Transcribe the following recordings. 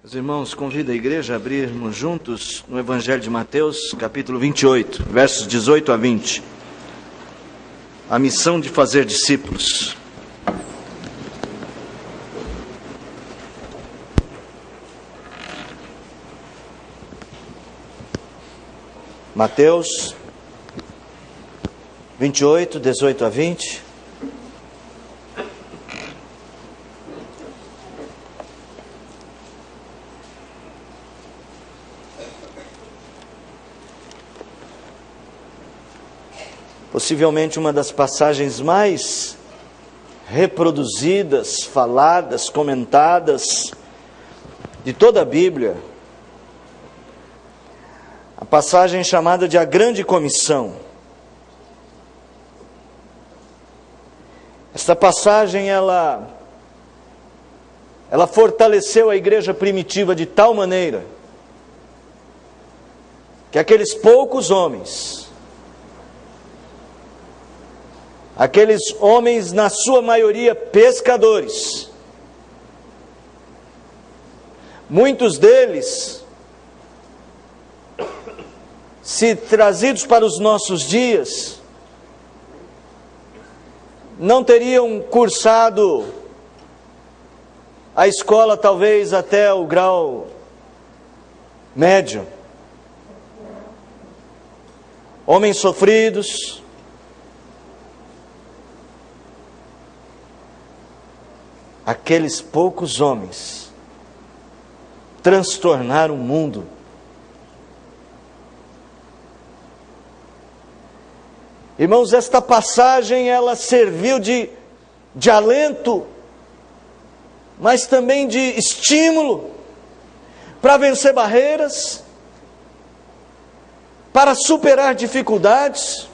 Os irmãos, convido a igreja a abrirmos juntos no Evangelho de Mateus, capítulo 28, versos 18 a 20. A missão de fazer discípulos. Mateus 28, 18 a 20. Possivelmente uma das passagens mais reproduzidas, faladas, comentadas de toda a Bíblia. A passagem chamada de a Grande Comissão. Esta passagem, ela fortaleceu a igreja primitiva de tal maneira que aqueles poucos homens, aqueles homens, na sua maioria pescadores, muitos deles, se trazidos para os nossos dias, não teriam cursado a escola talvez até o grau médio. Homens sofridos, aqueles poucos homens transtornaram o mundo. Irmãos, esta passagem ela serviu de alento, mas também de estímulo para vencer barreiras, para superar dificuldades,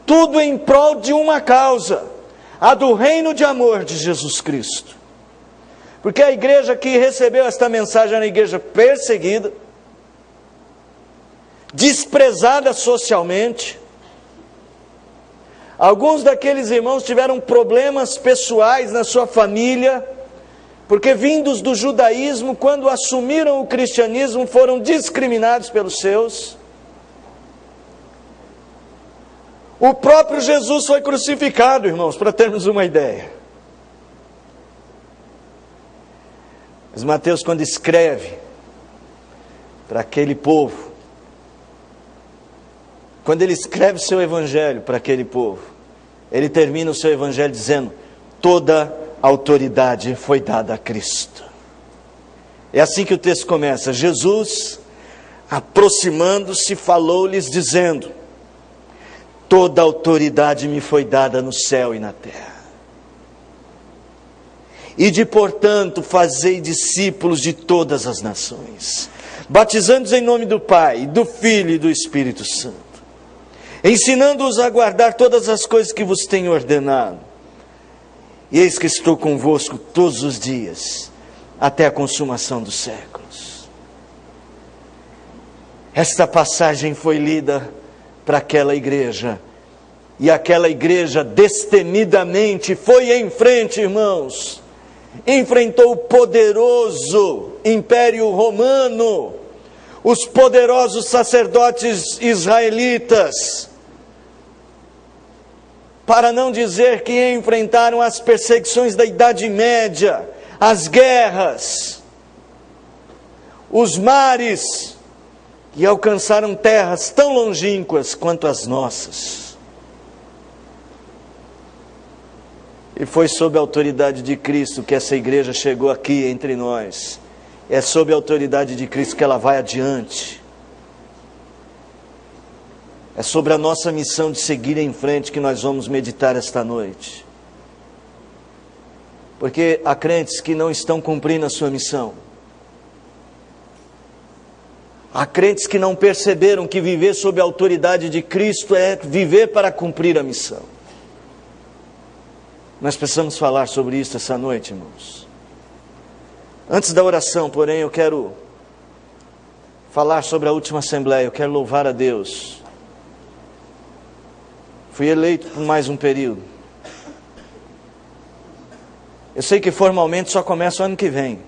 tudo em prol de uma causa: a do reino de amor de Jesus Cristo. Porque a igreja que recebeu esta mensagem era uma igreja perseguida, desprezada socialmente. Alguns daqueles irmãos tiveram problemas pessoais na sua família, porque vindos do judaísmo, quando assumiram o cristianismo, foram discriminados pelos seus. O próprio Jesus foi crucificado, irmãos, para termos uma ideia. Mas Mateus, quando escreve para aquele povo, quando ele escreve seu evangelho para aquele povo, ele termina o seu evangelho dizendo: toda autoridade foi dada a Cristo. É assim que o texto começa. Jesus, aproximando-se, falou-lhes dizendo: toda autoridade me foi dada no céu e na terra. Ide, portanto, fazei discípulos de todas as nações, batizando-os em nome do Pai, do Filho e do Espírito Santo, ensinando-os a guardar todas as coisas que vos tenho ordenado. E eis que estou convosco todos os dias, até a consumação dos séculos. Esta passagem foi lida para aquela igreja, e aquela igreja destemidamente foi em frente, irmãos, enfrentou o poderoso Império Romano, os poderosos sacerdotes israelitas, para não dizer que enfrentaram as perseguições da Idade Média, as guerras, os mares, e alcançaram terras tão longínquas quanto as nossas. E foi sob a autoridade de Cristo que essa igreja chegou aqui entre nós. É sob a autoridade de Cristo que ela vai adiante. É sobre a nossa missão de seguir em frente que nós vamos meditar esta noite. Porque há crentes que não estão cumprindo a sua missão. Há crentes que não perceberam que viver sob a autoridade de Cristo é viver para cumprir a missão. Nós precisamos falar sobre isso essa noite, irmãos. Antes da oração, porém, eu quero falar sobre a última assembleia. Eu quero louvar a Deus. Fui eleito por mais um período. Eu sei que formalmente só começa o ano que vem.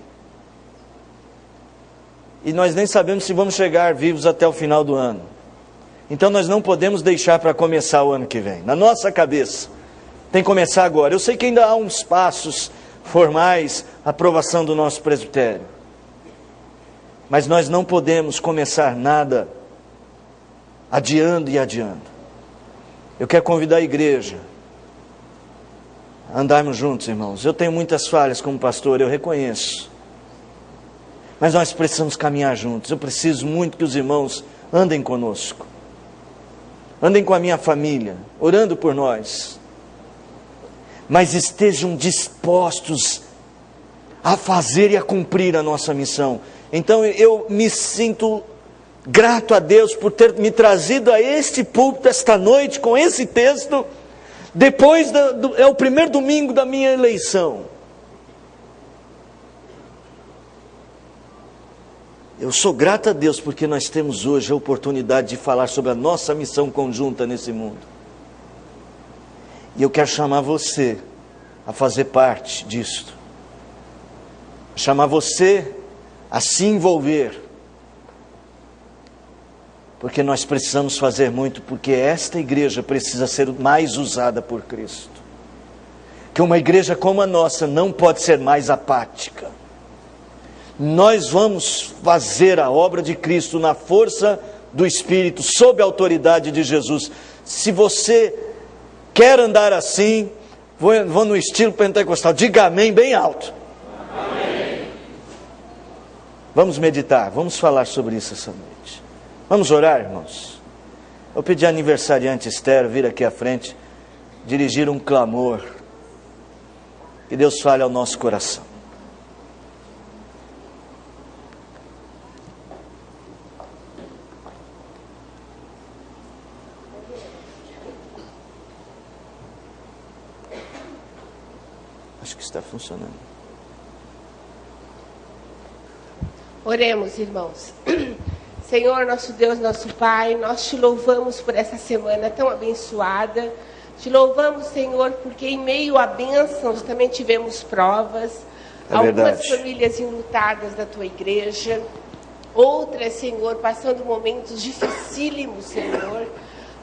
e nós nem sabemos se vamos chegar vivos até o final do ano. Então nós não podemos deixar para começar o ano que vem. Na nossa cabeça, tem que começar agora. Eu sei que ainda há uns passos formais, aprovação do nosso presbitério. Mas nós não podemos começar nada adiando e adiando. Eu quero convidar a igreja a andarmos juntos, irmãos. Eu tenho muitas falhas como pastor, eu reconheço. Mas nós precisamos caminhar juntos. Eu preciso muito que os irmãos andem conosco. Andem com a minha família, orando por nós. Mas estejam dispostos a fazer e a cumprir a nossa missão. Então eu me sinto grato a Deus por ter me trazido a este púlpito esta noite com esse texto. Depois é o primeiro domingo da minha eleição. Eu sou grato a Deus porque nós temos hoje a oportunidade de falar sobre a nossa missão conjunta nesse mundo. E eu quero chamar você a fazer parte disso. Chamar você a se envolver. Porque nós precisamos fazer muito, porque esta igreja precisa ser mais usada por Cristo. Que uma igreja como a nossa não pode ser mais apática. Nós vamos fazer a obra de Cristo na força do Espírito, sob a autoridade de Jesus. Se você quer andar assim, vou no estilo pentecostal, diga amém bem alto. Amém. Vamos meditar, vamos falar sobre isso essa noite. Vamos orar, irmãos. Eu pedi à aniversariante Esther vir aqui à frente, dirigir um clamor. Que Deus fale ao nosso coração. Acho que está funcionando. Oremos, irmãos. Senhor, nosso Deus, nosso Pai, nós te louvamos por essa semana tão abençoada. Te louvamos, Senhor, porque em meio a bênçãos também tivemos provas. Algumas famílias enlutadas da tua igreja. Outras, Senhor, passando momentos dificílimos, Senhor.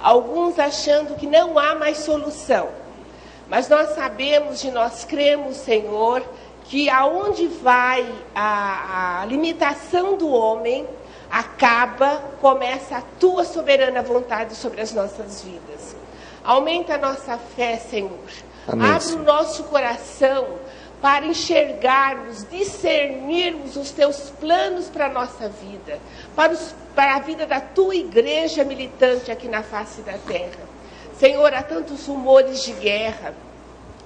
Alguns achando que não há mais solução. Mas nós sabemos e nós cremos, Senhor, que aonde vai a limitação do homem, começa a tua soberana vontade sobre as nossas vidas. Aumenta a nossa fé, Senhor. Amém. Abre o nosso coração para enxergarmos, discernirmos os teus planos para a nossa vida, para a vida da tua igreja militante aqui na face da terra. Senhor, há tantos rumores de guerra,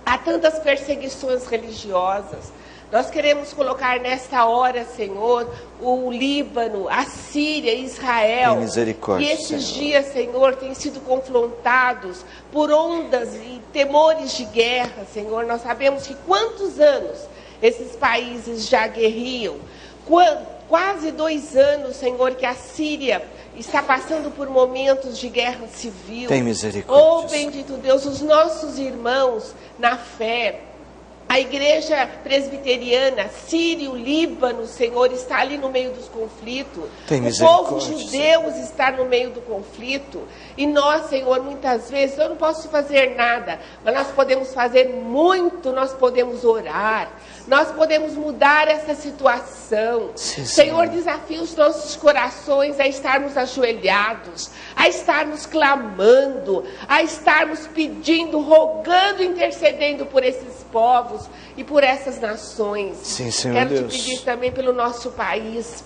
há tantas perseguições religiosas. Nós queremos colocar nesta hora, Senhor, o Líbano, a Síria, Israel. Tem misericórdia, e esses Senhor. dias, Senhor, têm sido confrontados por ondas e temores de guerra, Senhor. Nós sabemos que quantos anos esses países já guerriam. Quase 2 anos, Senhor, que a Síria está passando por momentos de guerra civil. Tem misericórdia. Oh, bendito Deus, os nossos irmãos na fé, a igreja presbiteriana, Síria, o Líbano, Senhor, está ali no meio dos conflitos. Tem o povo misericórdia, judeu Senhor. está no meio do conflito. E nós, Senhor, muitas vezes, eu não posso fazer nada, mas nós podemos fazer muito, nós podemos orar. Nós podemos mudar essa situação. Sim, Senhor, desafia os nossos corações a estarmos ajoelhados, a estarmos clamando, a estarmos pedindo, rogando, intercedendo por esses povos e por essas nações. Sim, Senhor Quero Deus. te pedir também pelo nosso país.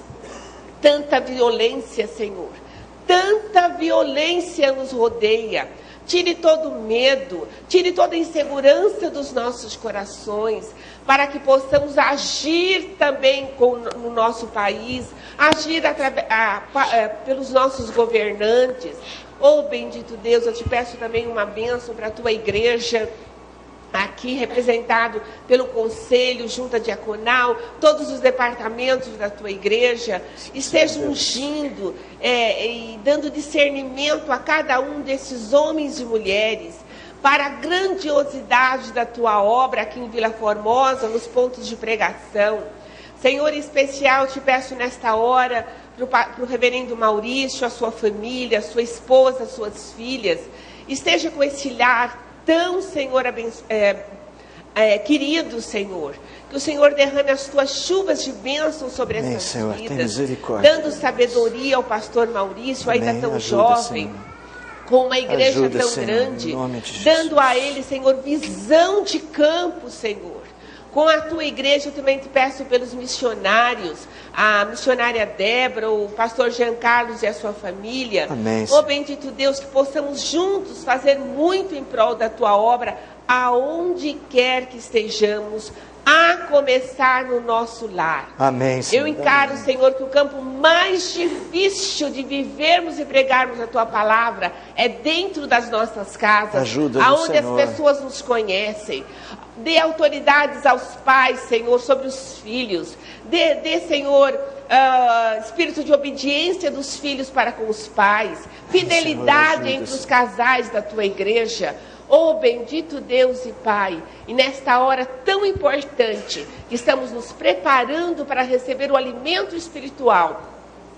Tanta violência, Senhor. Tanta violência nos rodeia. Tire todo o medo, tire toda a insegurança dos nossos corações, para que possamos agir também no nosso país, agir pelos nossos governantes. Oh, bendito Deus, eu te peço também uma bênção para a tua igreja, aqui representado pelo Conselho, Junta Diaconal, todos os departamentos da tua igreja, estejam ungindo e dando discernimento a cada um desses homens e mulheres, para a grandiosidade da tua obra aqui em Vila Formosa, nos pontos de pregação. Senhor, em especial, te peço nesta hora, para o reverendo Maurício, a sua família, a sua esposa, as suas filhas, esteja com esse lar tão, Senhor, querido, Senhor, que o Senhor derrame as tuas chuvas de bênção sobre essas Senhor, vidas, dando sabedoria ao pastor Maurício, ainda tão jovem, Senhor, com uma igreja tão Senhor, grande, dando a ele, Senhor, visão de campo, Senhor. Com a tua igreja, eu também te peço pelos missionários, a missionária Débora, o pastor Jean Carlos e a sua família. Amém. Ó bendito Deus, que possamos juntos fazer muito em prol da tua obra, aonde quer que estejamos, a começar no nosso lar. Amém, Senhor. Eu encaro, Senhor, que o campo mais difícil de vivermos e pregarmos a tua palavra é dentro das nossas casas, Ajuda-nos, aonde Senhor. as pessoas nos conhecem. Dê autoridades aos pais, Senhor, sobre os filhos. Dê, Senhor, espírito de obediência dos filhos para com os pais. Fidelidade, Senhor, entre os casais da tua igreja. Oh, bendito Deus e Pai, e nesta hora tão importante, que estamos nos preparando para receber o alimento espiritual,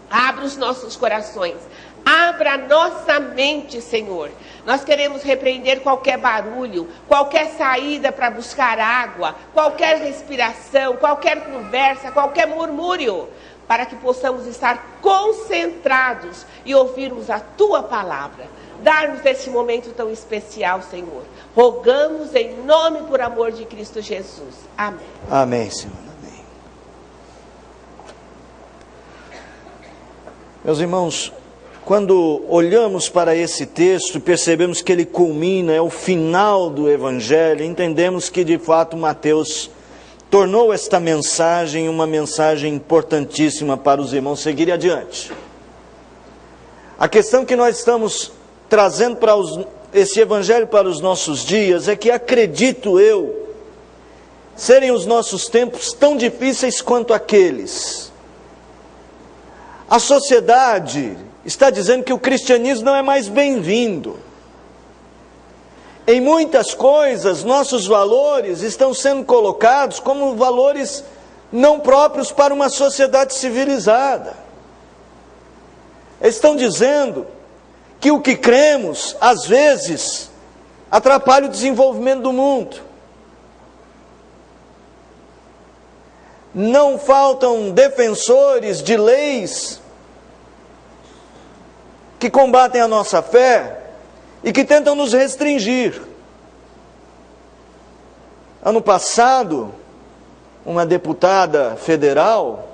abra os nossos corações, abra a nossa mente, Senhor. Nós queremos repreender qualquer barulho, qualquer saída para buscar água, qualquer respiração, qualquer conversa, qualquer murmúrio, para que possamos estar concentrados e ouvirmos a tua palavra. Dar-nos esse momento tão especial, Senhor. Rogamos em nome por amor de Cristo Jesus. Amém. Amém, Senhor. Amém. Meus irmãos, quando olhamos para esse texto e percebemos que ele culmina, é o final do Evangelho, entendemos que de fato Mateus tornou esta mensagem uma mensagem importantíssima para os irmãos seguirem adiante. A questão que nós estamos trazendo para esse Evangelho para os nossos dias é que acredito eu serem os nossos tempos tão difíceis quanto aqueles. A sociedade está dizendo que o cristianismo não é mais bem-vindo. Em muitas coisas, nossos valores estão sendo colocados como valores não próprios para uma sociedade civilizada. Estão dizendo que o que cremos, às vezes, atrapalha o desenvolvimento do mundo. Não faltam defensores de leis que combatem a nossa fé e que tentam nos restringir. Ano passado, uma deputada federal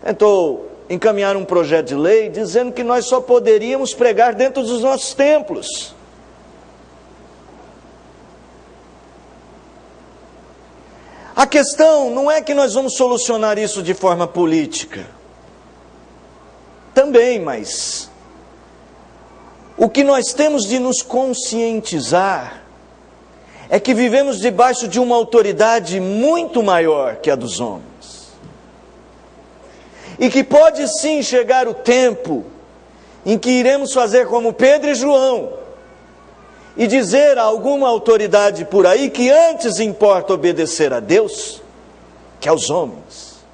tentou encaminhar um projeto de lei dizendo que nós só poderíamos pregar dentro dos nossos templos. A questão não é que nós vamos solucionar isso de forma política. Também, mas o que nós temos de nos conscientizar é que vivemos debaixo de uma autoridade muito maior que a dos homens. E que pode sim chegar o tempo em que iremos fazer como Pedro e João e dizer a alguma autoridade por aí que antes importa obedecer a Deus que aos homens.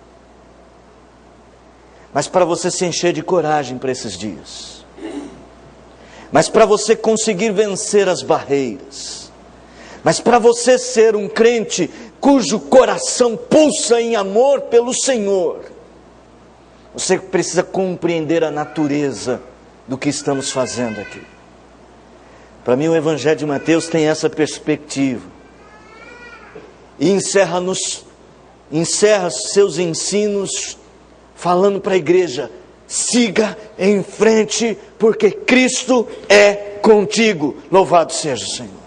Mas para você se encher de coragem para esses dias, mas para você conseguir vencer as barreiras, mas para você ser um crente cujo coração pulsa em amor pelo Senhor, você precisa compreender a natureza do que estamos fazendo aqui. Para mim o Evangelho de Mateus tem essa perspectiva. E encerra seus ensinos falando para a igreja: siga em frente, porque Cristo é contigo. Louvado seja o Senhor.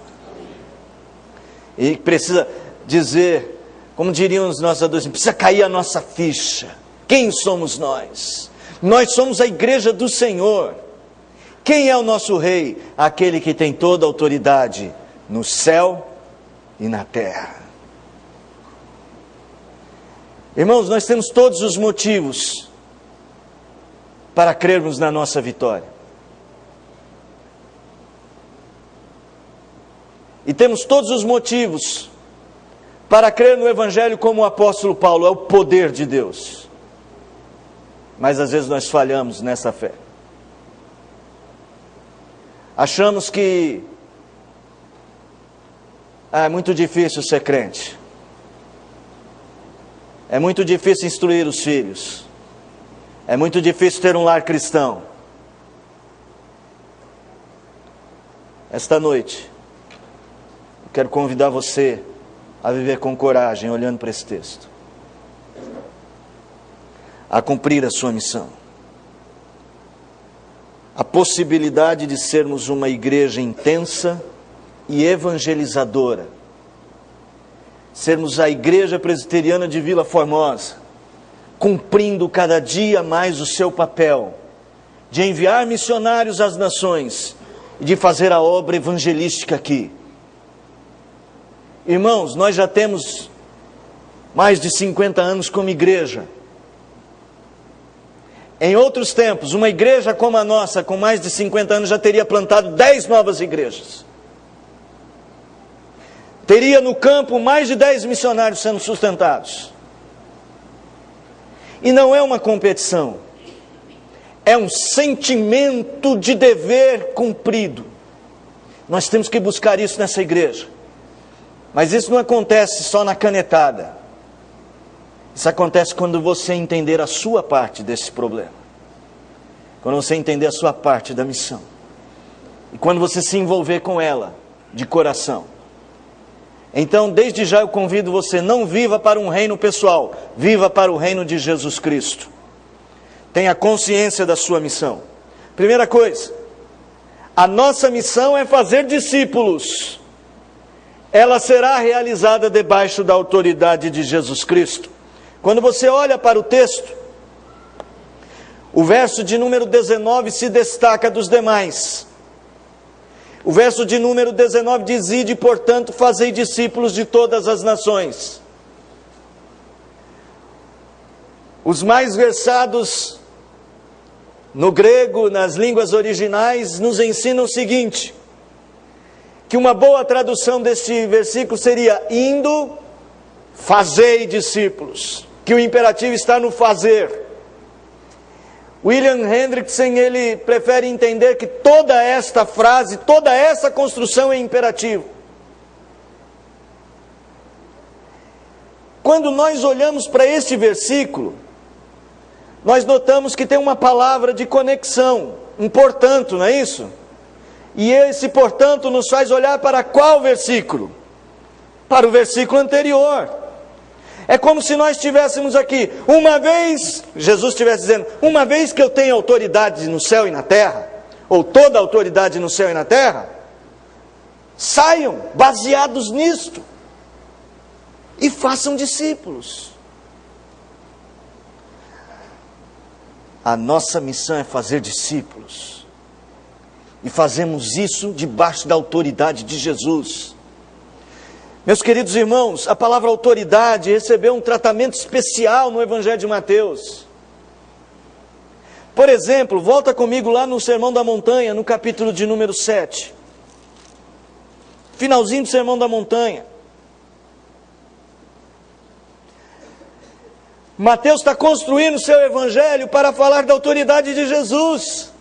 E precisa dizer, como diriam os nossos adolescentes, precisa cair a nossa ficha. Quem somos nós? Nós somos a igreja do Senhor. Quem é o nosso rei? Aquele que tem toda a autoridade no céu e na terra. Irmãos, nós temos todos os motivos para crermos na nossa vitória. E temos todos os motivos para crer no Evangelho como o apóstolo Paulo, é o poder de Deus. Mas às vezes nós falhamos nessa fé. Achamos que é muito difícil ser crente. É muito difícil instruir os filhos. É muito difícil ter um lar cristão. Esta noite, eu quero convidar você a viver com coragem, olhando para esse texto. A cumprir a sua missão. A possibilidade de sermos uma igreja intensa e evangelizadora. Sermos a igreja presbiteriana de Vila Formosa, cumprindo cada dia mais o seu papel de enviar missionários às nações e de fazer a obra evangelística aqui. Irmãos, nós já temos mais de 50 anos como igreja. Em outros tempos, uma igreja como a nossa, com mais de 50 anos, já teria plantado 10 novas igrejas. Teria no campo mais de 10 missionários sendo sustentados. E não é uma competição. É um sentimento de dever cumprido. Nós temos que buscar isso nessa igreja. Mas isso não acontece só na canetada. Isso acontece quando você entender a sua parte desse problema. Quando você entender a sua parte da missão. E quando você se envolver com ela de coração. Então, desde já eu convido você, não viva para um reino pessoal, viva para o reino de Jesus Cristo. Tenha consciência da sua missão. Primeira coisa, a nossa missão é fazer discípulos. Ela será realizada debaixo da autoridade de Jesus Cristo. Quando você olha para o texto, o verso de número 19 se destaca dos demais. O verso de número 19 diz: ide, portanto, fazei discípulos de todas as nações. Os mais versados no grego, nas línguas originais, nos ensinam o seguinte: que uma boa tradução deste versículo seria: indo, fazei discípulos. Que o imperativo está no fazer. William Hendrickson, ele prefere entender que toda esta frase, toda essa construção é imperativo. Quando nós olhamos para este versículo, nós notamos que tem uma palavra de conexão, um portanto, não é isso? E esse portanto nos faz olhar para qual versículo? Para o versículo anterior. É como se nós estivéssemos aqui, uma vez, Jesus estivesse dizendo, uma vez que eu tenho autoridade no céu e na terra, ou toda a autoridade no céu e na terra, saiam baseados nisto, e façam discípulos. A nossa missão é fazer discípulos, e fazemos isso debaixo da autoridade de Jesus. Meus queridos irmãos, a palavra autoridade recebeu um tratamento especial no Evangelho de Mateus. Por exemplo, volta comigo lá no Sermão da Montanha, no capítulo de número 7. Finalzinho do Sermão da Montanha. Mateus está construindo o seu Evangelho para falar da autoridade de Jesus.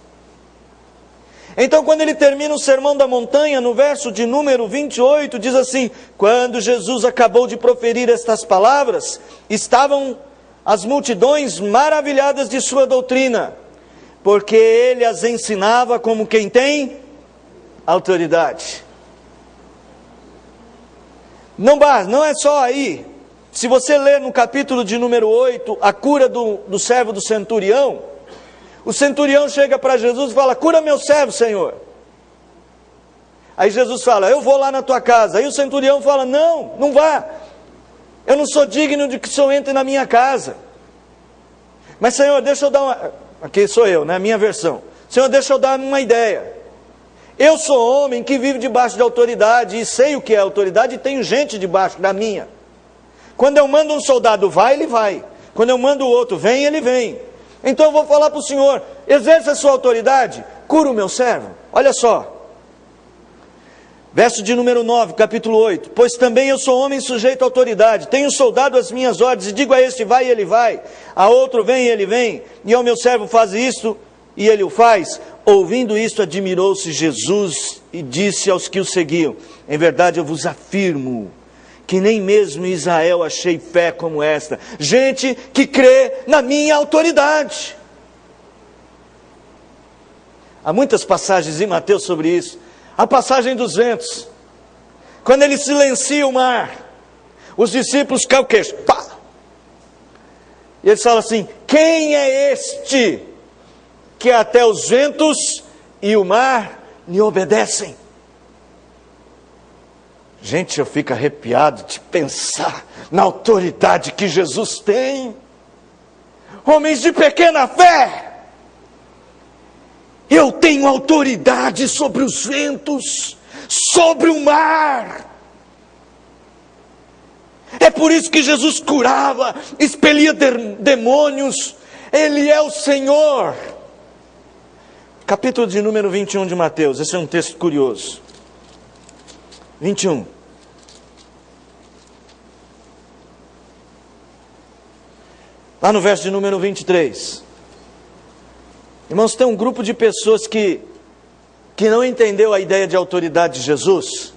Então, quando ele termina o Sermão da Montanha, no verso de número 28, diz assim: quando Jesus acabou de proferir estas palavras, estavam as multidões maravilhadas de sua doutrina, porque ele as ensinava como quem tem autoridade. Não é só aí. Se você ler no capítulo de número 8, a cura do servo do centurião, o centurião chega para Jesus e fala: cura meu servo, Senhor. Aí Jesus fala: eu vou lá na tua casa. Aí o centurião fala: não vá. Eu não sou digno de que o Senhor entre na minha casa. Mas Senhor, deixa eu dar uma... Aqui sou eu, né? A minha versão. Senhor, deixa eu dar uma ideia. Eu sou homem que vive debaixo de autoridade e sei o que é autoridade e tenho gente debaixo da minha. Quando eu mando um soldado vai, ele vai. Quando eu mando o outro vem, ele vem. Então eu vou falar para o Senhor: exerça a sua autoridade, cura o meu servo. Olha só, Verso de número 9, capítulo 8. Pois também eu sou homem sujeito à autoridade, tenho soldado às minhas ordens, e digo a este vai e ele vai, a outro vem e ele vem, e ao meu servo faz isto e ele o faz. Ouvindo isto, admirou-se Jesus e disse aos que o seguiam: em verdade eu vos afirmo que nem mesmo em Israel achei fé como esta, gente que crê na minha autoridade. Há muitas passagens em Mateus sobre isso. A passagem dos ventos, quando ele silencia o mar, os discípulos caem o queixo, pá! E eles falam assim: quem é este que até os ventos e o mar lhe obedecem? Gente, eu fico arrepiado de pensar na autoridade que Jesus tem. Homens de pequena fé, eu tenho autoridade sobre os ventos, sobre o mar. É por isso que Jesus curava, expelia demônios. Ele é o Senhor. Capítulo de número 21 de Mateus. Esse é um texto curioso. 21. Lá no verso de número 23. Irmãos, tem um grupo de pessoas que não entendeu a ideia de autoridade de Jesus.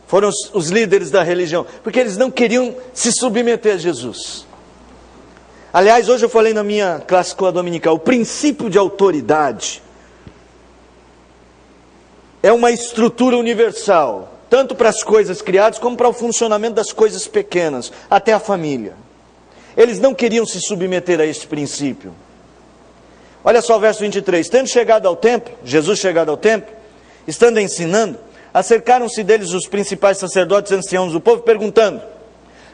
Foram os líderes da religião, porque eles não queriam se submeter a Jesus. Aliás, hoje eu falei na minha classe escola dominical, o princípio de autoridade é uma estrutura universal, tanto para as coisas criadas, como para o funcionamento das coisas pequenas, até a família. Eles não queriam se submeter a este princípio. Olha só o verso 23. Tendo chegado ao templo, Jesus chegado ao templo, estando ensinando, acercaram-se deles os principais sacerdotes e anciãos do povo, perguntando: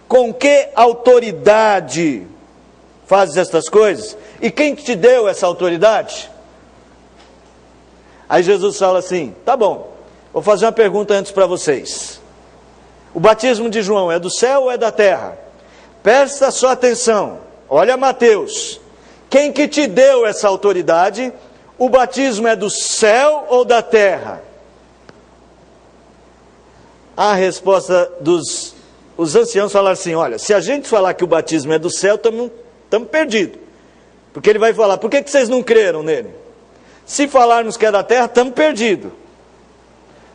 com que autoridade fazes estas coisas? E quem te deu essa autoridade? Aí Jesus fala assim: tá bom, vou fazer uma pergunta antes para vocês. O batismo de João é do céu ou é da terra? Presta sua atenção, olha Mateus. Quem que te deu essa autoridade? O batismo é do céu ou da terra? A resposta os anciãos falaram assim: olha, se a gente falar que o batismo é do céu, estamos perdidos. Porque ele vai falar: por que vocês não creram nele? Se falarmos que é da terra, estamos perdidos.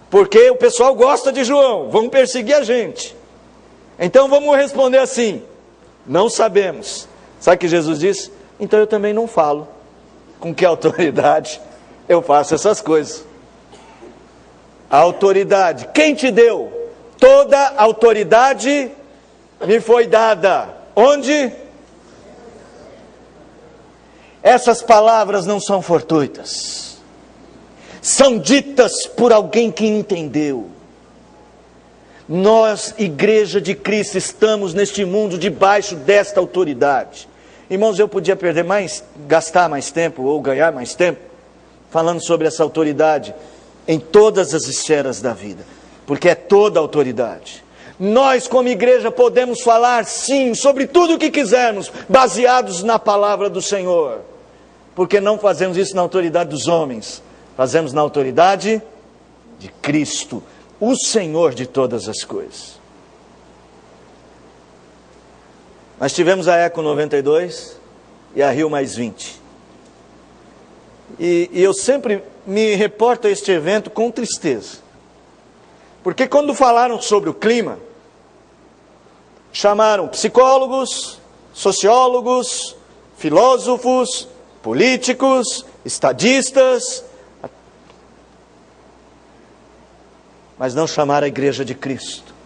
Porque o pessoal gosta de João, vão perseguir a gente. Então vamos responder assim: não sabemos. Sabe o que Jesus disse? Então eu também não falo com que autoridade eu faço essas coisas. A autoridade, quem te deu? Toda autoridade me foi dada. Onde? Essas palavras não são fortuitas. São ditas por alguém que entendeu. Nós, Igreja de Cristo, estamos neste mundo debaixo desta autoridade. Irmãos, eu podia gastar mais tempo ou ganhar mais tempo falando sobre essa autoridade em todas as esferas da vida, porque é toda a autoridade. Nós, como igreja, podemos falar sim sobre tudo o que quisermos, baseados na palavra do Senhor, porque não fazemos isso na autoridade dos homens, fazemos na autoridade de Cristo, o Senhor de todas as coisas. Nós tivemos a Eco 92 e a Rio Mais 20. E eu sempre me reporto a este evento com tristeza. Porque quando falaram sobre o clima, chamaram psicólogos, sociólogos, filósofos, políticos, estadistas, mas não chamaram a Igreja de Cristo.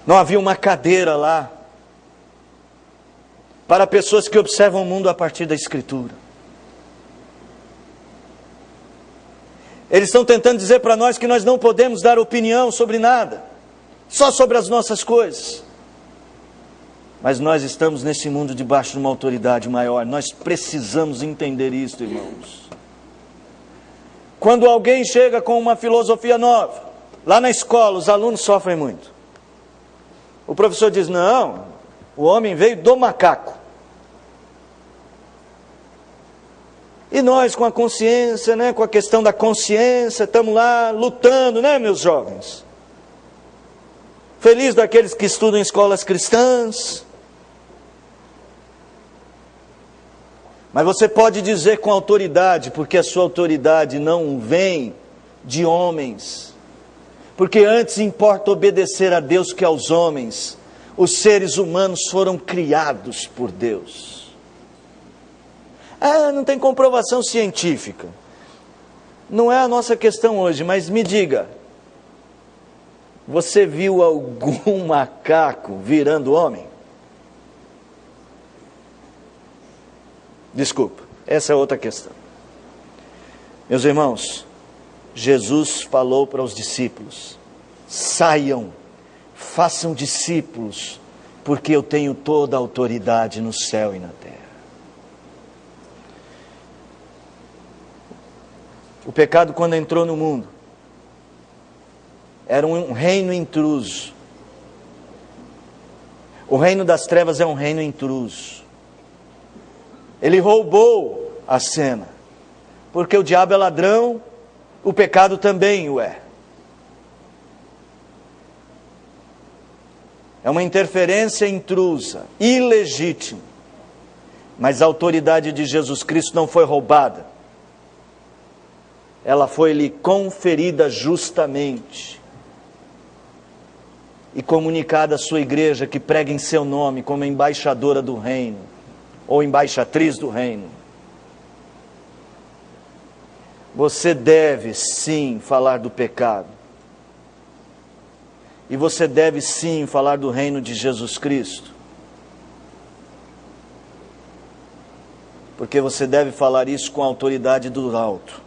Não havia uma cadeira lá para pessoas que observam o mundo a partir da Escritura. Eles estão tentando dizer para nós que nós não podemos dar opinião sobre nada, só sobre as nossas coisas. Mas nós estamos nesse mundo debaixo de uma autoridade maior. Nós precisamos entender isso, irmãos. Quando alguém chega com uma filosofia nova, lá na escola os alunos sofrem muito. O professor diz: não, o homem veio do macaco. E nós com a consciência, né, com a questão da consciência, estamos lá lutando, né, meus jovens? Feliz daqueles que estudam em escolas cristãs. Mas você pode dizer com autoridade, porque a sua autoridade não vem de homens. Porque antes importa obedecer a Deus que aos homens. Os seres humanos foram criados por Deus. Ah, não tem comprovação científica. Não é a nossa questão hoje, mas me diga. Você viu algum macaco virando homem? Desculpa, essa é outra questão. Meus irmãos, Jesus falou para os discípulos: saiam, façam discípulos, porque eu tenho toda a autoridade no céu e na terra. O pecado, quando entrou no mundo, era um reino intruso. O reino das trevas é um reino intruso. Ele roubou a cena, porque o diabo é ladrão, o pecado também o é. É uma interferência intrusa, ilegítima. Mas a autoridade de Jesus Cristo não foi roubada. Ela foi-lhe conferida justamente. E comunicada à sua igreja que prega em seu nome como embaixadora do reino, ou embaixatriz do reino. Você deve sim falar do pecado. E você deve sim falar do reino de Jesus Cristo. Porque você deve falar isso com a autoridade do alto.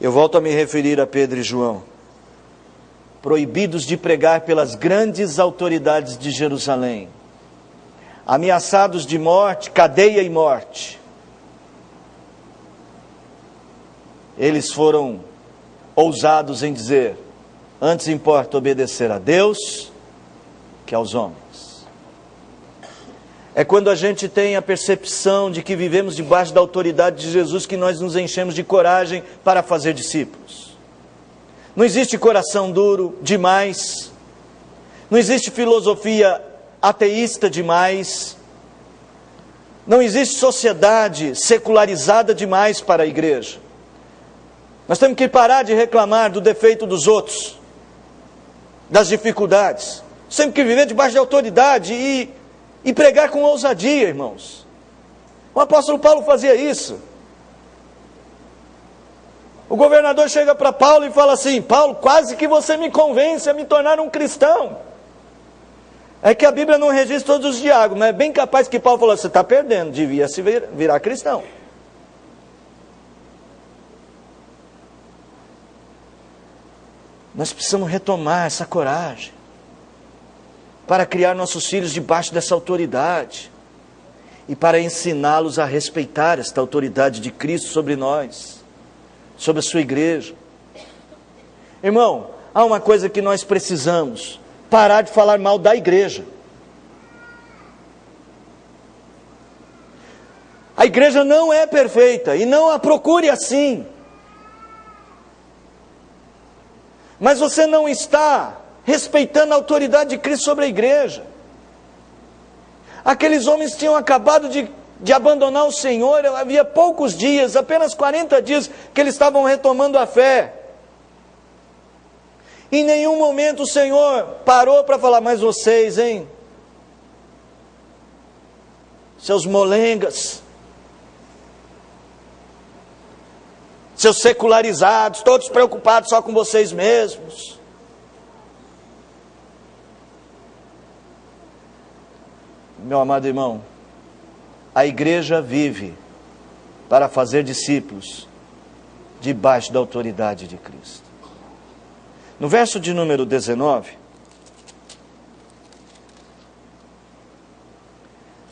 Eu volto a me referir a Pedro e João. Proibidos de pregar pelas grandes autoridades de Jerusalém. Ameaçados de morte, cadeia e morte. Eles foram ousados em dizer: antes importa obedecer a Deus que aos homens. É quando a gente tem a percepção de que vivemos debaixo da autoridade de Jesus que nós nos enchemos de coragem para fazer discípulos. Não existe coração duro demais. Não existe filosofia ateísta demais. Não existe sociedade secularizada demais para a igreja. Nós temos que parar de reclamar do defeito dos outros, das dificuldades. Temos que viver debaixo de autoridade e pregar com ousadia, irmãos. O apóstolo Paulo fazia isso. O governador chega para Paulo e fala assim: Paulo, quase que você me convence a me tornar um cristão. É que a Bíblia não registra todos os diálogos, mas é bem capaz que Paulo falou: você está perdendo, devia se virar cristão. Nós precisamos retomar essa coragem para criar nossos filhos debaixo dessa autoridade e para ensiná-los a respeitar esta autoridade de Cristo sobre nós, sobre a sua igreja. Irmão, há uma coisa que nós precisamos: parar de falar mal da igreja. A igreja não é perfeita e não a procure assim. Mas você não está respeitando a autoridade de Cristo sobre a igreja. Aqueles homens tinham acabado de abandonar o Senhor. Havia poucos dias, apenas 40 dias, que eles estavam retomando a fé. Em nenhum momento o Senhor parou para falar: mas vocês, hein? Seus molengas, seus secularizados, todos preocupados só com vocês mesmos. Meu amado irmão, a igreja vive para fazer discípulos debaixo da autoridade de Cristo. No verso de número 19,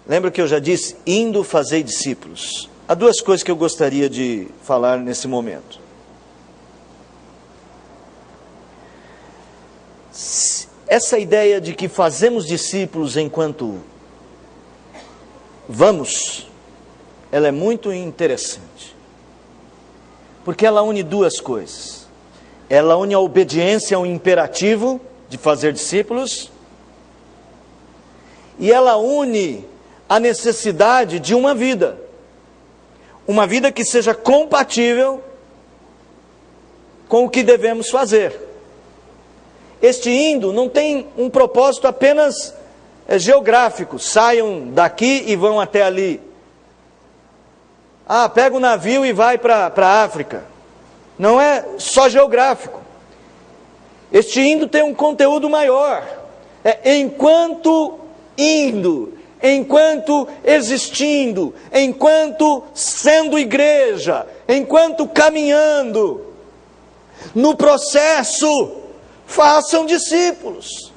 lembra que eu já disse: indo fazer discípulos. Há duas coisas que eu gostaria de falar nesse momento. Essa ideia de que fazemos discípulos enquanto vamos, ela é muito interessante. Porque ela une duas coisas. Ela une a obediência ao imperativo de fazer discípulos, e ela une a necessidade de uma vida que seja compatível com o que devemos fazer. Este indo não tem um propósito apenas geográfico, saiam daqui e vão até ali. Pega o navio e vai para a África. Não é só geográfico. Este indo tem um conteúdo maior. Enquanto indo, enquanto existindo, enquanto sendo igreja, enquanto caminhando, no processo, façam discípulos.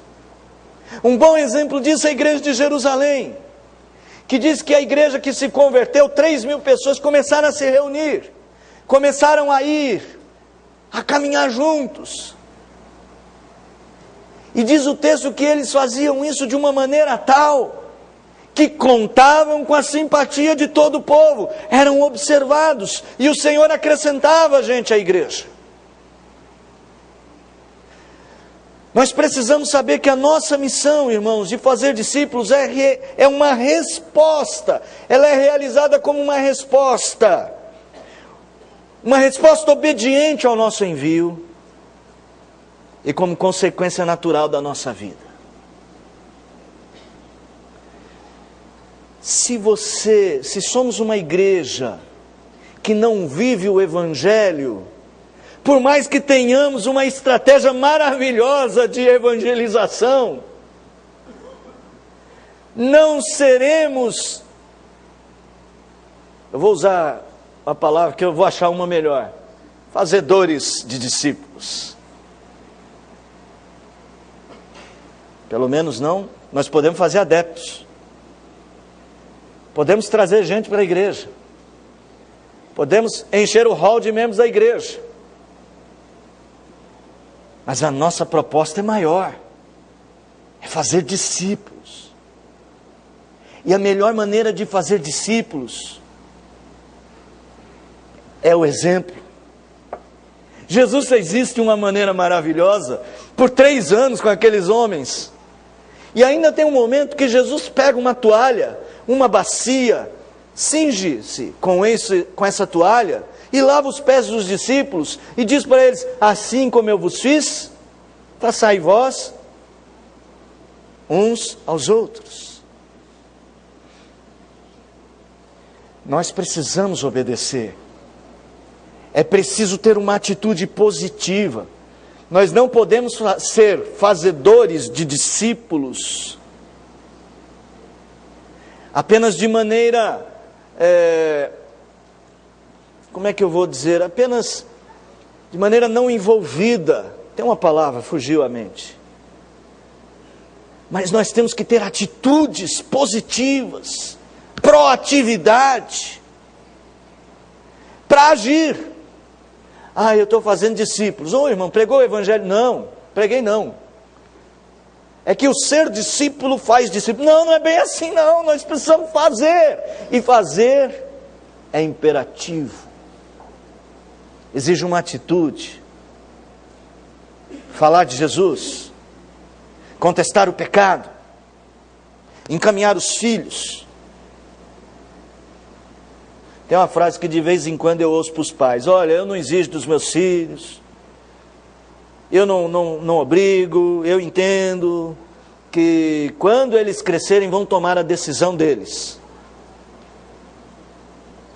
Um bom exemplo disso é a igreja de Jerusalém, que diz que a igreja que se converteu, 3.000 pessoas começaram a se reunir, começaram a ir, a caminhar juntos. E diz o texto que eles faziam isso de uma maneira tal, que contavam com a simpatia de todo o povo, eram observados, e o Senhor acrescentava gente à igreja. Nós precisamos saber que a nossa missão, irmãos, de fazer discípulos é uma resposta, ela é realizada como uma resposta obediente ao nosso envio, e como consequência natural da nossa vida. Se somos uma igreja que não vive o Evangelho, por mais que tenhamos uma estratégia maravilhosa de evangelização, não seremos, eu vou usar a palavra que eu vou achar uma melhor, fazedores de discípulos. Pelo menos não, nós podemos fazer adeptos. Podemos trazer gente para a igreja. Podemos encher o hall de membros da igreja. Mas a nossa proposta é maior. É fazer discípulos. E a melhor maneira de fazer discípulos é o exemplo. Jesus fez isso de uma maneira maravilhosa, por 3 anos com aqueles homens. E ainda tem um momento que Jesus pega uma toalha, uma bacia, cinge-se com essa toalha e lava os pés dos discípulos e diz para eles: assim como eu vos fiz, façai vós uns aos outros. Nós precisamos obedecer. É preciso ter uma atitude positiva. Nós não podemos ser fazedores de discípulos apenas de maneira, como é que eu vou dizer? Apenas de maneira não envolvida. Tem uma palavra, fugiu à mente. Mas nós temos que ter atitudes positivas, proatividade, para agir. Eu estou fazendo discípulos. Irmão, pregou o evangelho? Não, preguei não. É que o ser discípulo faz discípulo. Não é bem assim não, nós precisamos fazer. E fazer é imperativo. Exige uma atitude. Falar de Jesus, contestar o pecado, encaminhar os filhos. Tem uma frase que de vez em quando eu ouço para os pais: olha, eu não exijo dos meus filhos, eu não obrigo, eu entendo que quando eles crescerem vão tomar a decisão deles.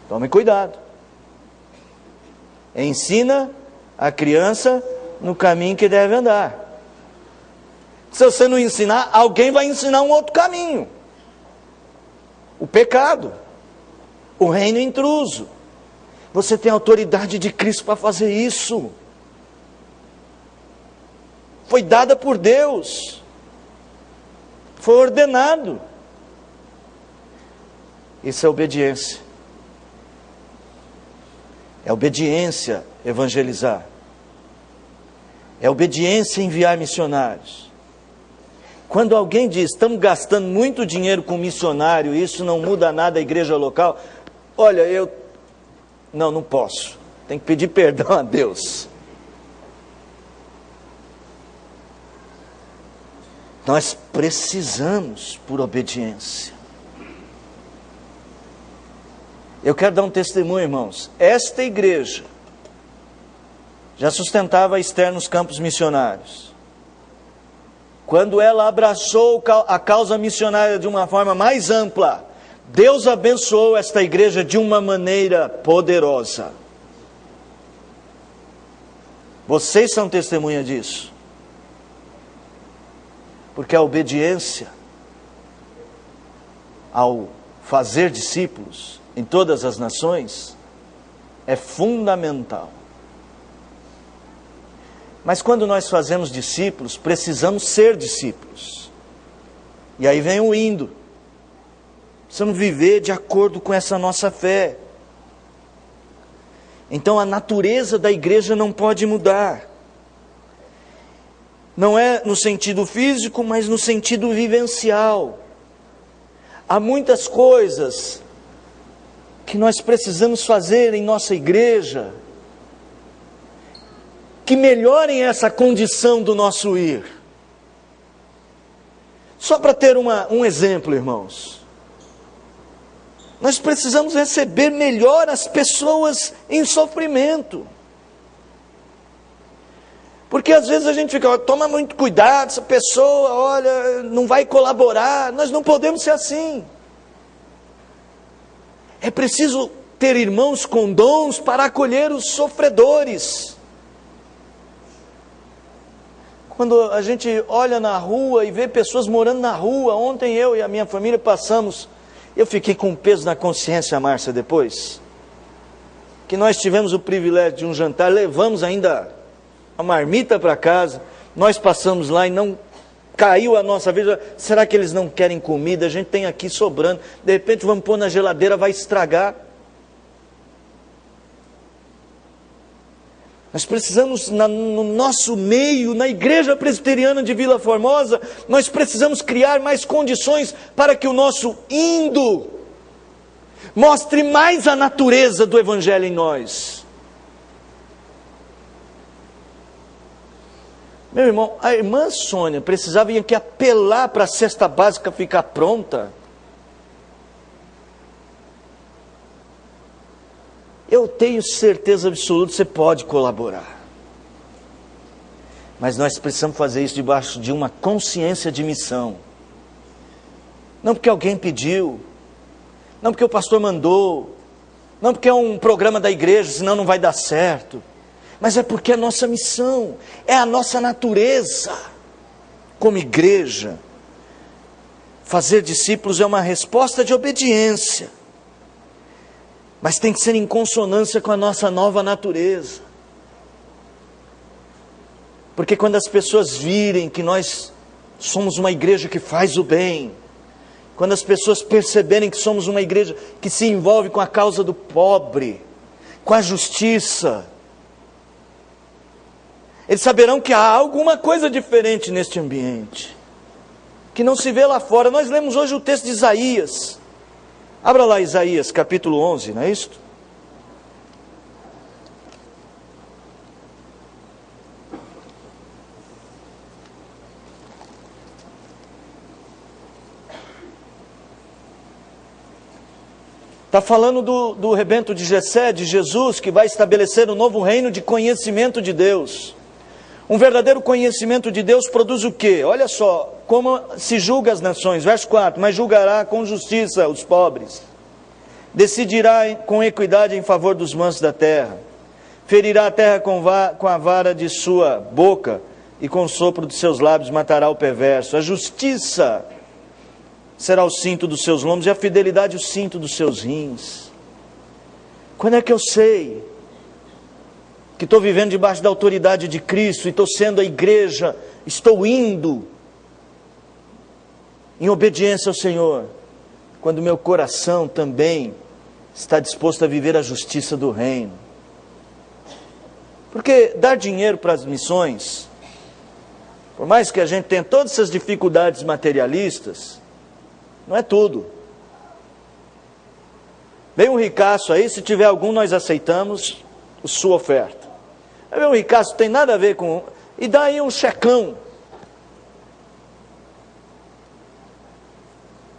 Tome cuidado. Ensina a criança no caminho que deve andar. Se você não ensinar, alguém vai ensinar um outro caminho. O pecado. O reino intruso. Você tem a autoridade de Cristo para fazer isso. Foi dada por Deus. Foi ordenado. Isso é obediência. É obediência evangelizar. É obediência enviar missionários. Quando alguém diz: estamos gastando muito dinheiro com missionário, isso não muda nada a igreja local. Olha, não posso. tem que pedir perdão a Deus. Nós precisamos por obediência. Eu quero dar um testemunho, irmãos. Esta igreja já sustentava a Esther nos campos missionários. Quando ela abraçou a causa missionária de uma forma mais ampla, Deus abençoou esta igreja de uma maneira poderosa. Vocês são testemunha disso. Porque a obediência ao fazer discípulos em todas as nações é fundamental. Mas quando nós fazemos discípulos, precisamos ser discípulos. E aí vem o indo. Precisamos viver de acordo com essa nossa fé. Então a natureza da igreja não pode mudar. Não é no sentido físico, mas no sentido vivencial. Há muitas coisas que nós precisamos fazer em nossa igreja que melhorem essa condição do nosso ir. Só para ter um exemplo, irmãos. Nós precisamos receber melhor as pessoas em sofrimento. Porque às vezes a gente fica, toma muito cuidado, essa pessoa, olha, não vai colaborar. Nós não podemos ser assim. É preciso ter irmãos com dons para acolher os sofredores. Quando a gente olha na rua e vê pessoas morando na rua, ontem eu e a minha família passamos, eu fiquei com um peso na consciência, Márcia, depois, que nós tivemos o privilégio de um jantar, levamos ainda a marmita para casa, nós passamos lá e não caiu a nossa vez, será que eles não querem comida? A gente tem aqui sobrando, de repente vamos pôr na geladeira, vai estragar. Nós precisamos, no nosso meio, na igreja presbiteriana de Vila Formosa, nós precisamos criar mais condições para que o nosso indo mostre mais a natureza do Evangelho em nós. Meu irmão, a irmã Sônia precisava vir aqui apelar para a cesta básica ficar pronta. Eu tenho certeza absoluta que você pode colaborar. Mas nós precisamos fazer isso debaixo de uma consciência de missão. Não porque alguém pediu, não porque o pastor mandou, não porque é um programa da igreja, senão não vai dar certo. Mas é porque é a nossa missão, é a nossa natureza como igreja. Fazer discípulos é uma resposta de obediência. Mas tem que ser em consonância com a nossa nova natureza. Porque quando as pessoas virem que nós somos uma igreja que faz o bem, quando as pessoas perceberem que somos uma igreja que se envolve com a causa do pobre, com a justiça, eles saberão que há alguma coisa diferente neste ambiente, que não se vê lá fora. Nós lemos hoje o texto de Isaías. Abra lá Isaías capítulo 11, não é isso? Está falando do rebento de Jessé, de Jesus, que vai estabelecer um novo reino de conhecimento de Deus. Um verdadeiro conhecimento de Deus produz o quê? Olha só, como se julga as nações. Verso 4, mas julgará com justiça os pobres. Decidirá com equidade em favor dos mansos da terra. Ferirá a terra com a vara de sua boca e com o sopro de seus lábios matará o perverso. A justiça será o cinto dos seus lombos e a fidelidade o cinto dos seus rins. Quando é que eu sei que estou vivendo debaixo da autoridade de Cristo e estou sendo a igreja, estou indo em obediência ao Senhor? Quando meu coração também está disposto a viver a justiça do reino. Porque dar dinheiro para as missões, por mais que a gente tenha todas essas dificuldades materialistas, não é tudo. Vem um ricaço aí, se tiver algum nós aceitamos, sua oferta. Meu Ricardo, não tem nada a ver com... E dá aí um checão.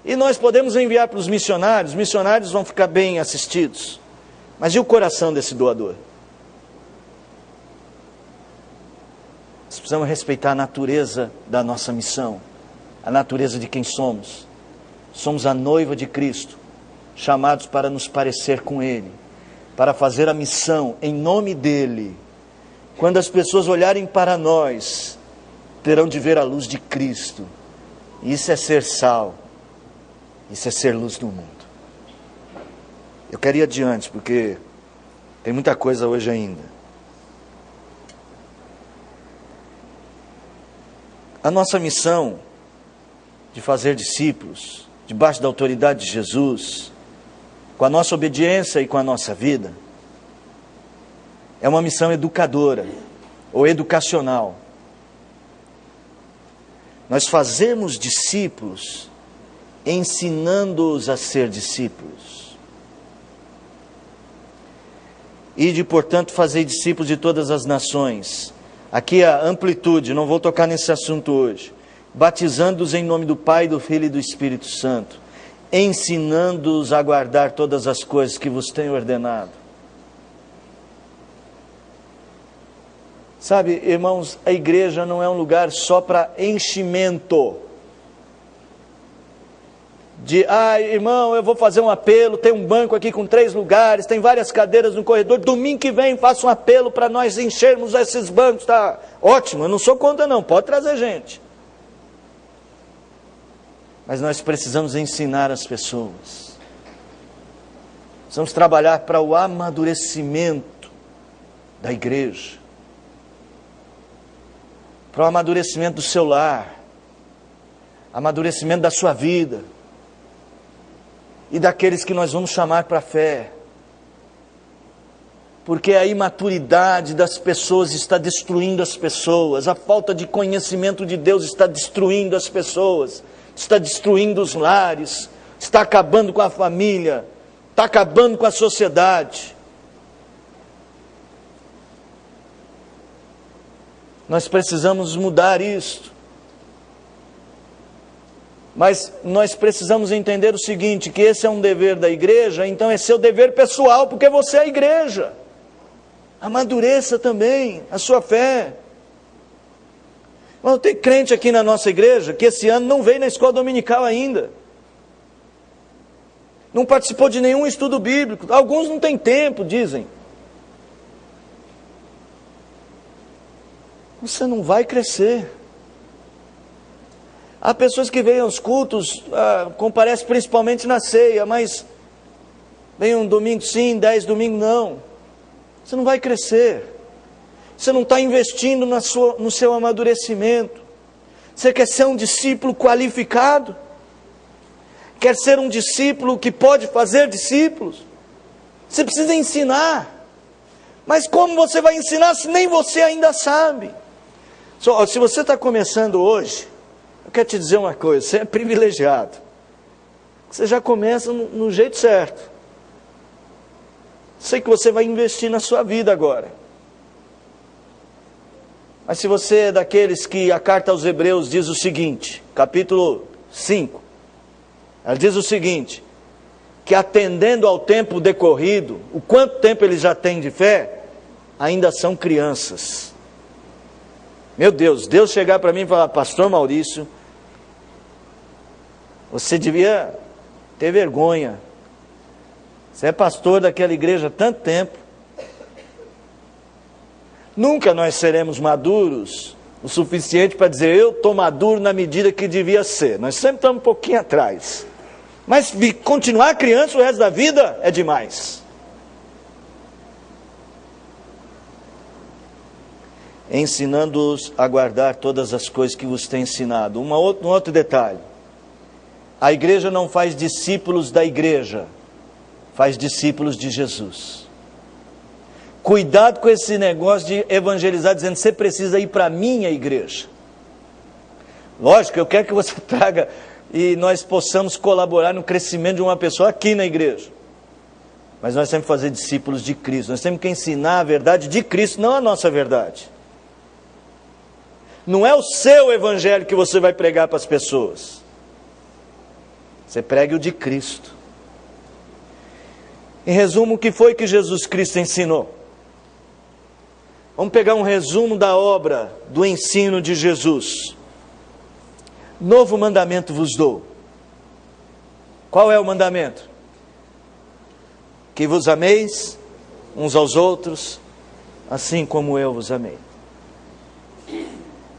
E nós podemos enviar para os missionários vão ficar bem assistidos. Mas e o coração desse doador? Nós precisamos respeitar a natureza da nossa missão, a natureza de quem somos. Somos a noiva de Cristo, chamados para nos parecer com Ele, para fazer a missão em nome dEle. Quando as pessoas olharem para nós, terão de ver a luz de Cristo. Isso é ser sal. Isso é ser luz no mundo. Eu quero ir adiante, porque tem muita coisa hoje ainda. A nossa missão de fazer discípulos, debaixo da autoridade de Jesus, com a nossa obediência e com a nossa vida, é uma missão educadora ou educacional. Nós fazemos discípulos ensinando-os a ser discípulos. Ide, portanto, fazei discípulos de todas as nações. Aqui a amplitude, não vou tocar nesse assunto hoje. Batizando-os em nome do Pai, do Filho e do Espírito Santo. Ensinando-os a guardar todas as coisas que vos tenho ordenado. Sabe, irmãos, a igreja não é um lugar só para enchimento. Irmão, eu vou fazer um apelo, tem um banco aqui com 3 lugares, tem várias cadeiras no corredor, domingo que vem faço um apelo para nós enchermos esses bancos, tá ótimo, eu não sou contra não, pode trazer gente. Mas nós precisamos ensinar as pessoas, precisamos trabalhar para o amadurecimento da igreja, para o amadurecimento do seu lar, amadurecimento da sua vida, e daqueles que nós vamos chamar para a fé. Porque a imaturidade das pessoas está destruindo as pessoas, a falta de conhecimento de Deus está destruindo as pessoas, está destruindo os lares, está acabando com a família, está acabando com a sociedade. Nós precisamos mudar isto. Mas nós precisamos entender o seguinte, que esse é um dever da igreja, então é seu dever pessoal, porque você é a igreja. Amadureça também a sua fé. Tem crente aqui na nossa igreja que esse ano não veio na escola dominical ainda. Não participou de nenhum estudo bíblico. Alguns não têm tempo, dizem. Você não vai crescer. Há pessoas que vêm aos cultos, comparecem principalmente na ceia, mas vem um domingo sim, 10 domingos não. Você não vai crescer. Você não está investindo no seu amadurecimento. Você quer ser um discípulo qualificado? Quer ser um discípulo que pode fazer discípulos? Você precisa ensinar. Mas como você vai ensinar se nem você ainda sabe? Se você está começando hoje, eu quero te dizer uma coisa, você é privilegiado. Você já começa no jeito certo. Sei que você vai investir na sua vida agora. Mas se você é daqueles que a carta aos Hebreus diz o seguinte, capítulo 5, ela diz o seguinte, que atendendo ao tempo decorrido, o quanto tempo eles já têm de fé, ainda são crianças. Meu Deus, Deus chegar para mim e falar, pastor Maurício, você devia ter vergonha. Você é pastor daquela igreja há tanto tempo. Nunca nós seremos maduros o suficiente para dizer, eu estou maduro na medida que devia ser. Nós sempre estamos um pouquinho atrás. Mas continuar criança o resto da vida é demais. Ensinando-os a guardar todas as coisas que vos tem ensinado. Um outro detalhe. A igreja não faz discípulos da igreja, faz discípulos de Jesus. Cuidado com esse negócio de evangelizar, dizendo, você precisa ir para a minha igreja. Lógico, eu quero que você traga e nós possamos colaborar no crescimento de uma pessoa aqui na igreja. Mas nós temos que fazer discípulos de Cristo. Nós temos que ensinar a verdade de Cristo, não a nossa verdade. Não é o seu evangelho que você vai pregar para as pessoas. Você pregue o de Cristo. Em resumo, o que foi que Jesus Cristo ensinou? Vamos pegar um resumo da obra, do ensino de Jesus. Novo mandamento vos dou. Qual é o mandamento? Que vos ameis uns aos outros, assim como eu vos amei.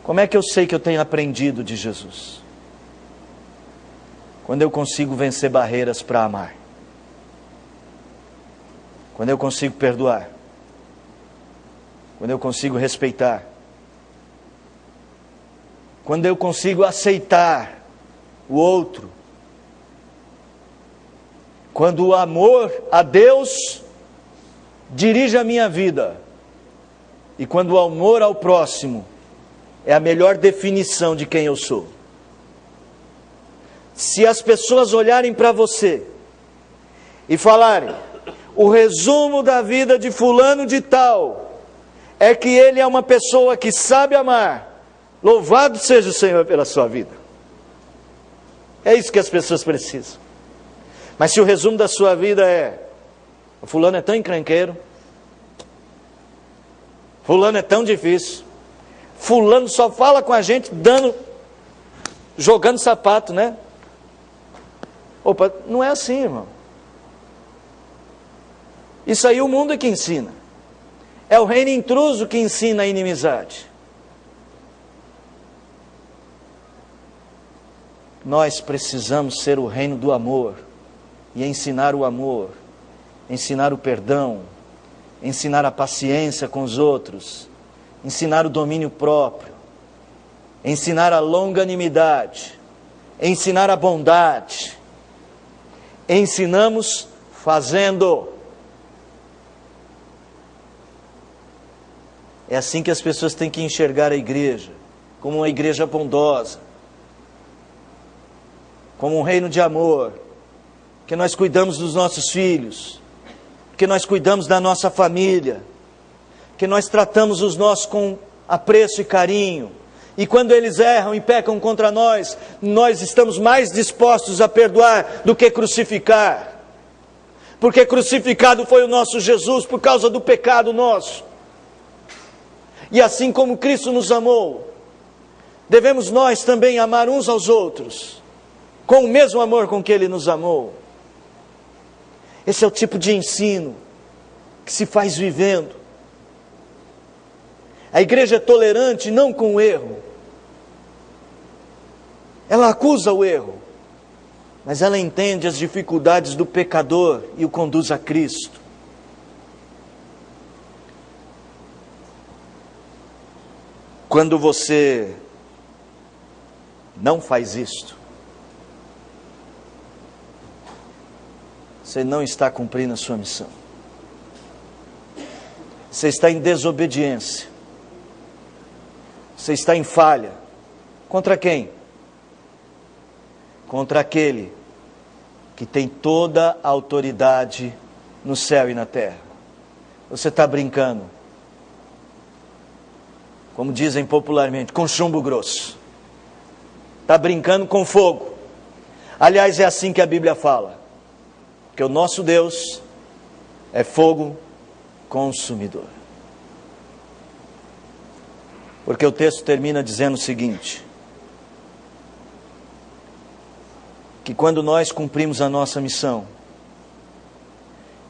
Como é que eu sei que eu tenho aprendido de Jesus? Quando eu consigo vencer barreiras para amar. Quando eu consigo perdoar. Quando eu consigo respeitar. Quando eu consigo aceitar o outro. Quando o amor a Deus dirige a minha vida. E quando o amor ao próximo é a melhor definição de quem eu sou. Se as pessoas olharem para você e falarem, o resumo da vida de fulano de tal é que ele é uma pessoa que sabe amar, louvado seja o Senhor pela sua vida. É isso que as pessoas precisam. Mas se o resumo da sua vida é, o fulano é tão encrenqueiro, fulano é tão difícil, fulano só fala com a gente jogando sapato, né? Opa, não é assim, irmão. Isso aí o mundo é que ensina. É o reino intruso que ensina a inimizade. Nós precisamos ser o reino do amor e ensinar o amor, ensinar o perdão, ensinar a paciência com os outros, ensinar o domínio próprio, ensinar a longanimidade, ensinar a bondade. Ensinamos fazendo. É assim que as pessoas têm que enxergar a igreja, como uma igreja bondosa, como um reino de amor, que nós cuidamos dos nossos filhos, que nós cuidamos da nossa família, que nós tratamos os nossos com apreço e carinho, e quando eles erram e pecam contra nós, nós estamos mais dispostos a perdoar do que crucificar, porque crucificado foi o nosso Jesus por causa do pecado nosso. E assim como Cristo nos amou, devemos nós também amar uns aos outros, com o mesmo amor com que Ele nos amou. Esse é o tipo de ensino que se faz vivendo. A igreja é tolerante não com o erro. Ela acusa o erro, mas ela entende as dificuldades do pecador e o conduz a Cristo. Quando você não faz isto, você não está cumprindo a sua missão. Você está em desobediência. Você está em falha. Contra quem? Contra aquele que tem toda a autoridade no céu e na terra. Você está brincando, como dizem popularmente, com chumbo grosso. Está brincando com fogo. Aliás, é assim que a Bíblia fala. Que o nosso Deus é fogo consumidor. Porque o texto termina dizendo o seguinte: que quando nós cumprimos a nossa missão,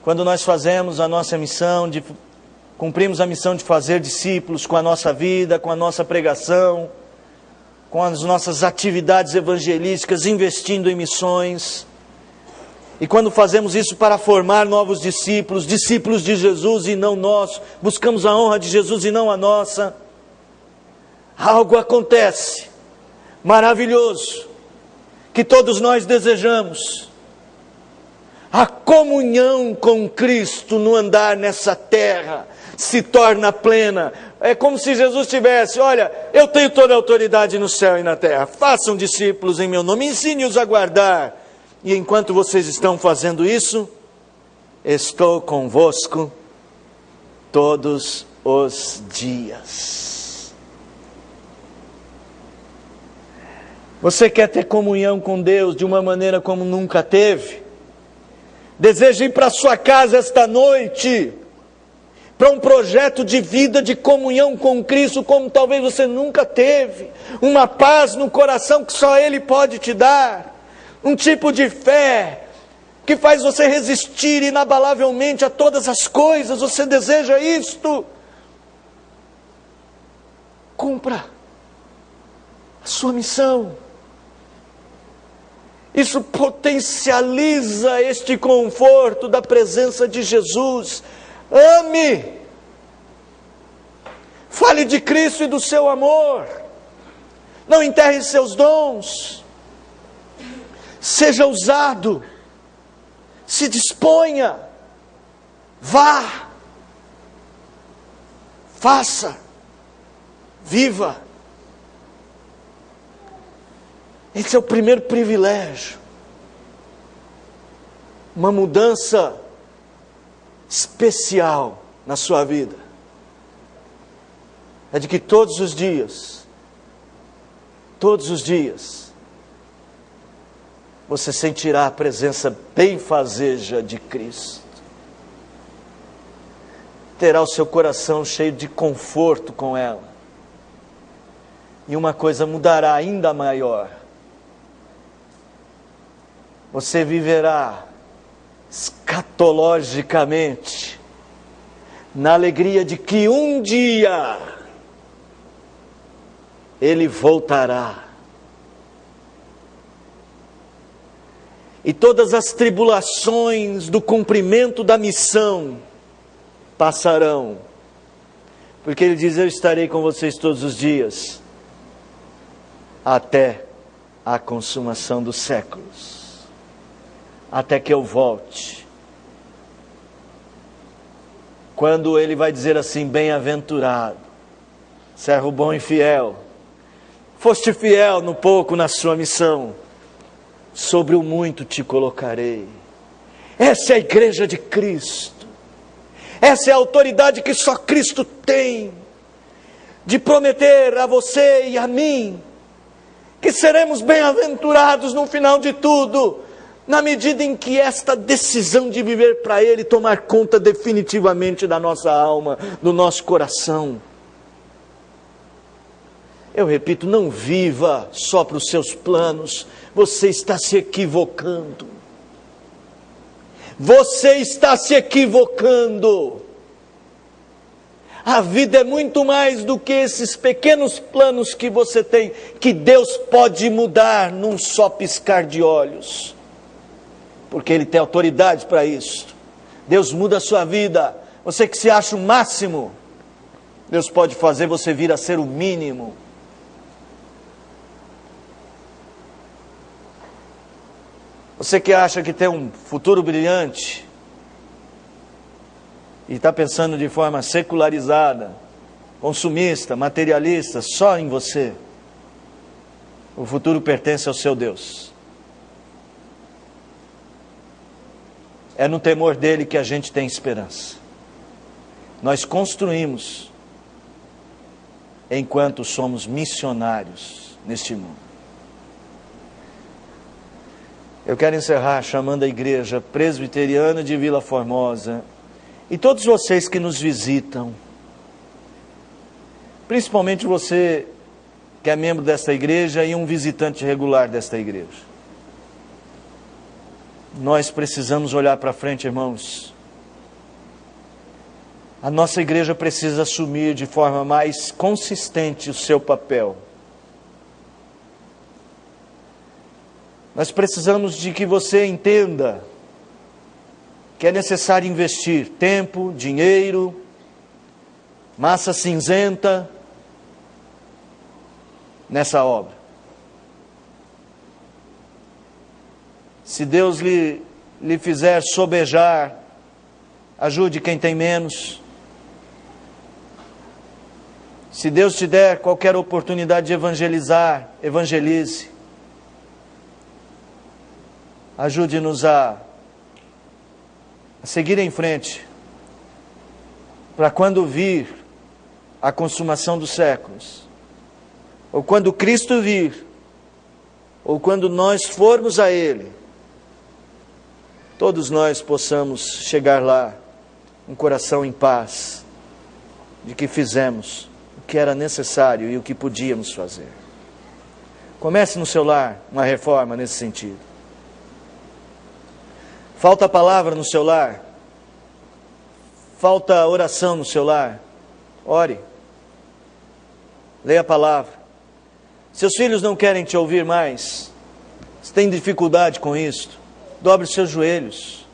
quando nós fazemos a nossa missão, cumprimos a missão de fazer discípulos com a nossa vida, com a nossa pregação, com as nossas atividades evangelísticas, investindo em missões, e quando fazemos isso para formar novos discípulos, discípulos de Jesus e não nós, buscamos a honra de Jesus e não a nossa, algo acontece maravilhoso, que todos nós desejamos. A comunhão com Cristo no andar nessa terra se torna plena. É como se Jesus tivesse, olha, eu tenho toda a autoridade no céu e na terra, façam discípulos em meu nome, ensine-os a guardar. E enquanto vocês estão fazendo isso, estou convosco todos os dias. Você quer ter comunhão com Deus de uma maneira como nunca teve? Deseja ir para a sua casa esta noite, para um projeto de vida, de comunhão com Cristo, como talvez você nunca teve, uma paz no coração que só Ele pode te dar, um tipo de fé que faz você resistir inabalavelmente a todas as coisas. Você deseja isto? Cumpra a sua missão. Isso potencializa este conforto da presença de Jesus. Ame, fale de Cristo e do seu amor, não enterre seus dons, seja ousado, se disponha, vá, faça, viva. Esse é o primeiro privilégio, uma mudança especial na sua vida, é de que todos os dias, você sentirá a presença benfazeja de Cristo, terá o seu coração cheio de conforto com ela, e uma coisa mudará ainda maior: você viverá escatologicamente na alegria de que um dia Ele voltará, e todas as tribulações do cumprimento da missão passarão, porque Ele diz: eu estarei com vocês todos os dias, até a consumação dos séculos, até que eu volte. Quando Ele vai dizer assim: bem-aventurado, servo bom e fiel, foste fiel no pouco na sua missão, sobre o muito te colocarei. Essa é a igreja de Cristo, essa é a autoridade que só Cristo tem, de prometer a você e a mim, que seremos bem-aventurados no final de tudo, na medida em que esta decisão de viver para Ele tomar conta definitivamente da nossa alma, do nosso coração. Eu repito, não viva só para os seus planos, você está se equivocando. Você está se equivocando. A vida é muito mais do que esses pequenos planos que você tem, que Deus pode mudar num só piscar de olhos, porque Ele tem autoridade para isso. Deus muda a sua vida. Você que se acha o máximo, Deus pode fazer você vir a ser o mínimo. Você que acha que tem um futuro brilhante e está pensando de forma secularizada, consumista, materialista, só em você, o futuro pertence ao seu Deus. É no temor dele que a gente tem esperança. Nós construímos enquanto somos missionários neste mundo. Eu quero encerrar chamando a igreja presbiteriana de Vila Formosa e todos vocês que nos visitam, principalmente você que é membro desta igreja e um visitante regular desta igreja. Nós precisamos olhar para frente, irmãos. A nossa igreja precisa assumir de forma mais consistente o seu papel. Nós precisamos de que você entenda que é necessário investir tempo, dinheiro, massa cinzenta nessa obra. Se Deus lhe fizer sobejar, ajude quem tem menos. Se Deus te der qualquer oportunidade de evangelizar, evangelize. Ajude-nos a seguir em frente, para quando vir a consumação dos séculos, ou quando Cristo vir, ou quando nós formos a Ele, todos nós possamos chegar lá, um coração em paz, de que fizemos o que era necessário e o que podíamos fazer. Comece no seu lar uma reforma nesse sentido. Falta palavra no seu lar? Falta oração no seu lar? Ore. Leia a palavra. Seus filhos não querem te ouvir mais? Você tem dificuldade com isto? Dobre os seus joelhos.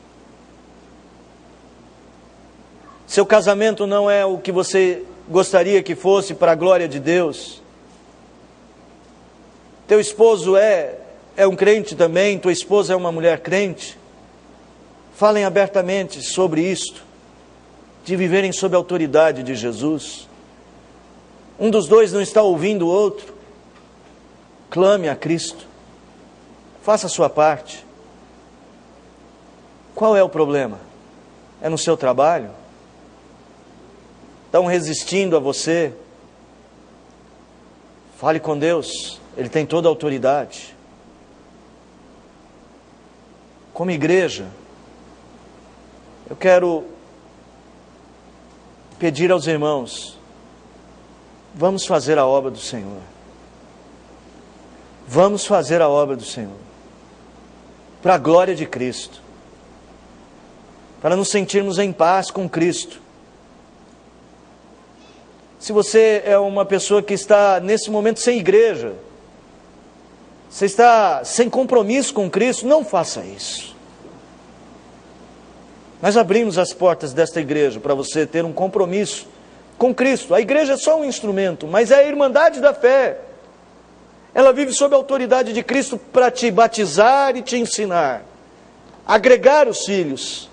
Seu casamento não é o que você gostaria que fosse para a glória de Deus. Teu esposo é um crente também, tua esposa é uma mulher crente. Falem abertamente sobre isto, de viverem sob a autoridade de Jesus. Um dos dois não está ouvindo o outro. Clame a Cristo. Faça a sua parte. Qual é o problema? É no seu trabalho? Estão resistindo a você? Fale com Deus. Ele tem toda a autoridade. Como igreja, eu quero pedir aos irmãos, vamos fazer a obra do Senhor. Vamos fazer a obra do Senhor. Para a glória de Cristo. Para nos sentirmos em paz com Cristo. Se você é uma pessoa que está nesse momento sem igreja, você está sem compromisso com Cristo, não faça isso. Nós abrimos as portas desta igreja para você ter um compromisso com Cristo. A igreja é só um instrumento, mas é a irmandade da fé. Ela vive sob a autoridade de Cristo para te batizar e te ensinar. Agregar os filhos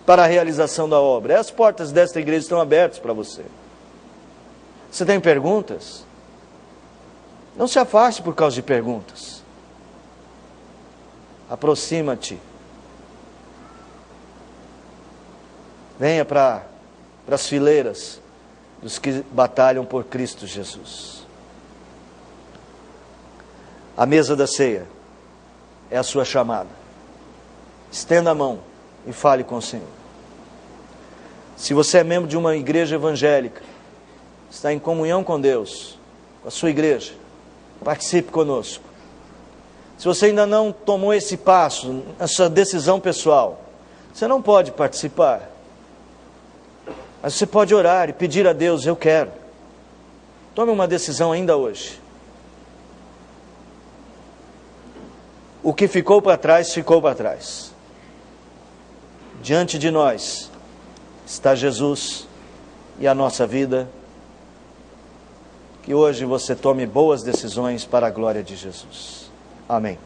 para a realização da obra. As portas desta igreja estão abertas para você. Você tem perguntas? Não se afaste por causa de perguntas. Aproxima-te. Venha para as fileiras dos que batalham por Cristo Jesus. A mesa da ceia é a sua chamada. Estenda a mão e fale com o Senhor. Se você é membro de uma igreja evangélica, está em comunhão com Deus, com a sua igreja, participe conosco. Se você ainda não tomou esse passo, essa decisão pessoal, você não pode participar. Mas você pode orar e pedir a Deus, eu quero. Tome uma decisão ainda hoje. O que ficou para trás, ficou para trás. Diante de nós está Jesus e a nossa vida. Que hoje você tome boas decisões para a glória de Jesus. Amém.